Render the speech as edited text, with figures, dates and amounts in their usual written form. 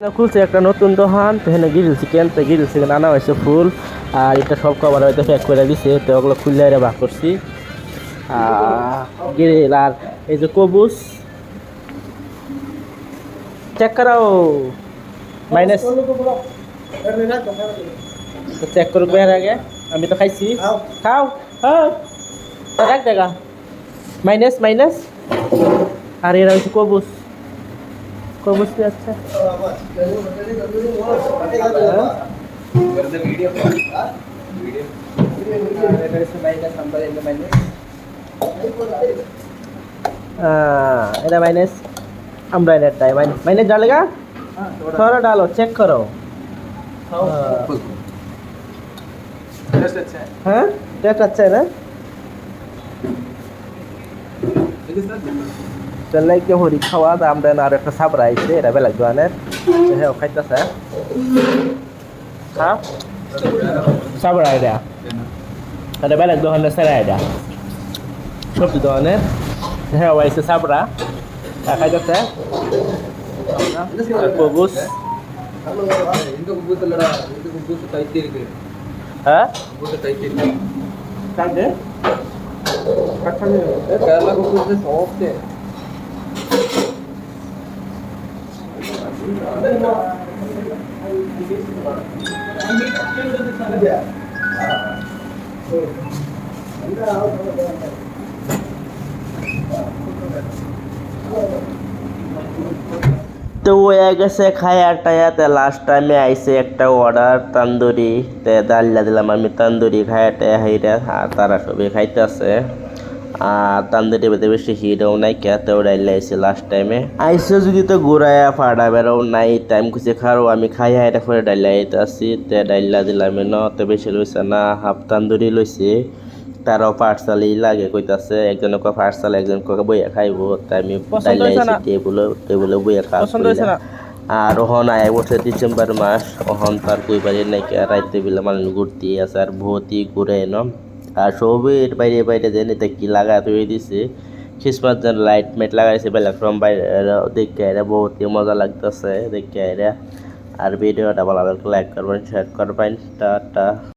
খুলছে একটা নতুন দোকান তো এখানে গ্রিল চিকেন আনা হয়েছে ফুল আর এটা সব কভার হয়তো প্যাক করে দিছে তো ওগুলো খুললে এটা ভাগ করছি গ্রিল আর এই যে কবুস চেক করাও মাইনাস চেক করুক এর আগে আমি তো খাইছি খাও হ্যাঁ রাখ দেখা মাইনাস মাইনাস আর এরা হচ্ছে কবুস কবুস কি আচ্ছা এটা माइनस আমরা এটা माइनस डालेगा थोड़ा डालो चेक करो हाँ टेस्ट अच्छा है ना चल के हरी खावा আমরা আর একটা সাবরা আইছে এটা বেলা দোয়ানের হ্যাঁ খাইতাছে হ্যাঁ সাবরা এটা ada বেলা দোয়ানের সারা এটা সব দোয়ানের হ্যাঁ আইছে সাবরা খাইতাছে কবুস இந்த குபூஸ் இல்லடா இந்த குபூஸ் டைட் இருக்கு হ্যাঁ குபூஸ் டைட் இருக்கு কাটে কাটখানে केरला कुबूस से सॉफ्ट है তো হয়ে গেছে খায়া টায়াতে লাস্ট টাইমে আইসে একটা অর্ডার তান্দুরি তে ডালিয়া দিলাম আমি তান্দুরি খায়া টায়া হাইরা আর তারা সবাই খাইতেছে আর তান্দুরি বেঁধে বেশি হিরও নাই কেতেও ডাইলে আইসে লাস্ট টাইমে আইসে যদি তো ঘুরাইয়া ফাড়া বেরো নাই টাইম খুঁজে খারো আমি খাইয়া এটা করে ডাইলা আইতে আসি তে ডাইলা দিলাম ন তো বেশি লইছে না হাফ তান্দুরি লইছে তারাও পার্সালই লাগে কইতাছে একজন কয় পার্সাল একজন কয় বইয়া খাইবো তাই আমি ডাইলা আইসি টেবুলে বইয়া খাওয়া আর ওহন আয় বছর ডিসেম্বর মাস ওহন তার কইবারে নাকি রাইতে বিলে মানুষ ঘুরতে আছে আর ভৌতি ঘুরে এনো আর সবের বাইরে বাইরে জেনে কি লাগা তৈরি দিছে খ্রিসমাস যেন লাইট মাইট লাগাইছে বেলা ফ্রম বাইরে দেখে এরা বহুত মজা লাগতেছে দেখে এরা আর ভিডিওটা ভালো লাগলে লাইক করবেন শেয়ার করবেন টাটা।